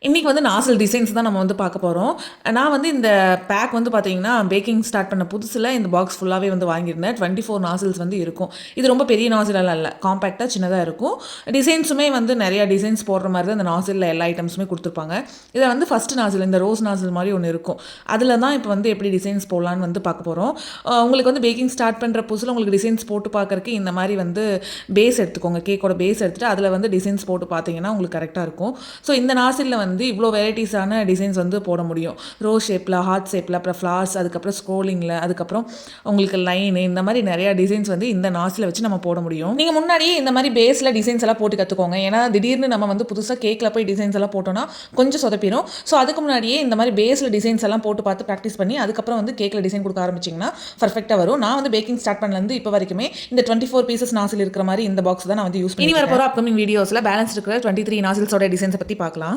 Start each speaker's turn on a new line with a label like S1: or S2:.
S1: இன்றைக்கி வந்து நாசில் டிசைன்ஸ் தான் நம்ம வந்து பார்க்க போகிறோம். நான் வந்து இந்த பேக் வந்து பார்த்தீங்கன்னா, பேக்கிங் ஸ்டார்ட் பண்ண புதுசில் இந்த பாக்ஸ் ஃபுல்லாகவே வந்து வாங்கியிருந்தேன். 24 நாசில்ஸ் வந்து இருக்கும். இது ரொம்ப பெரிய நாசிலெல்லாம் இல்லை, காம்பேக்டாக சின்னதாக இருக்கும். டிசைன்ஸுமே வந்து நிறையா டிசைன்ஸ் போடுற மாதிரி தான் இந்த நாசிலில் எல்லா ஐட்டம்ஸுமே கொடுத்துருப்பாங்க. இதில் வந்து ஃபஸ்ட்டு நாசில் இந்த ரோஸ் நாசில் மாதிரி ஒன்று இருக்கும். அதில் தான் இப்போ வந்து எப்படி டிசைன்ஸ் போடலான்னு வந்து பார்க்க போகிறோம். உங்களுக்கு வந்து பேக்கிங் ஸ்டார்ட் பண்ணுற புதுசில் உங்களுக்கு டிசைன்ஸ் போட்டு பார்க்குறக்கு இந்த மாதிரி வந்து பேஸ் எடுத்துக்கோங்க. கேக்கோட பேஸ் எடுத்துகிட்டு அதில் வந்து டிசைன்ஸ் போட்டு பார்த்தீங்கன்னா உங்களுக்கு கரெக்டாக இருக்கும். ஸோ இந்த நாசிலில் வந்து இவ்வளோ வெரைட்டிஸான டிசைன்ஸ் வந்து போட முடியும். ரோஸ் ஷேப்பில், ஹார்ட் ஷேப்பில், அப்புறம் ஃப்ளார்ஸ், அதுக்கப்புறம் ஸ்க்ரோலிங்கில், அதுக்கப்புறம் உங்களுக்கு லைனு, இந்த மாதிரி நிறையா டிசைன்ஸ் வந்து இந்த நாசில் வச்சு நம்ம போட முடியும். நீங்கள் முன்னாடியே இந்த மாதிரி பேஸில் டிசைன்ஸ் எல்லாம் போட்டு கற்றுக்கோங்க. ஏன்னா திடீர்னு நம்ம வந்து புதுசாக கேக்கில் போய் டிசைன்ஸ் எல்லாம் போட்டோம்னா கொஞ்சம் சொதப்பிடும். ஸோ அதுக்கு முன்னாடியே இந்த மாதிரி பேஸில் டிசைன்ஸ் எல்லாம் போட்டு பார்த்து ப்ராக்டிஸ் பண்ணி அதுக்கப்புறம் வந்து கேக்கில் டிசைன் கொடுக்க ஆரம்பிச்சிங்கன்னா பர்ஃபெக்டாக வரும். நான் வந்து பேக்கிங் ஸ்டார்ட் பண்ணலேருந்து இப்போ வரைக்குமே இந்த 24 பீசஸ் நாசில் இருக்கிற மாதிரி இந்த பாக்ஸ் தான் நான் வந்து யூஸ் பண்ணி. இனி வர போகிற அப்கமிங் வீடியோஸில் பேலன்ஸ் இருக்கிற 23 நாசில்ஸோட டிசைன்ஸை பற்றி பார்க்கலாம்.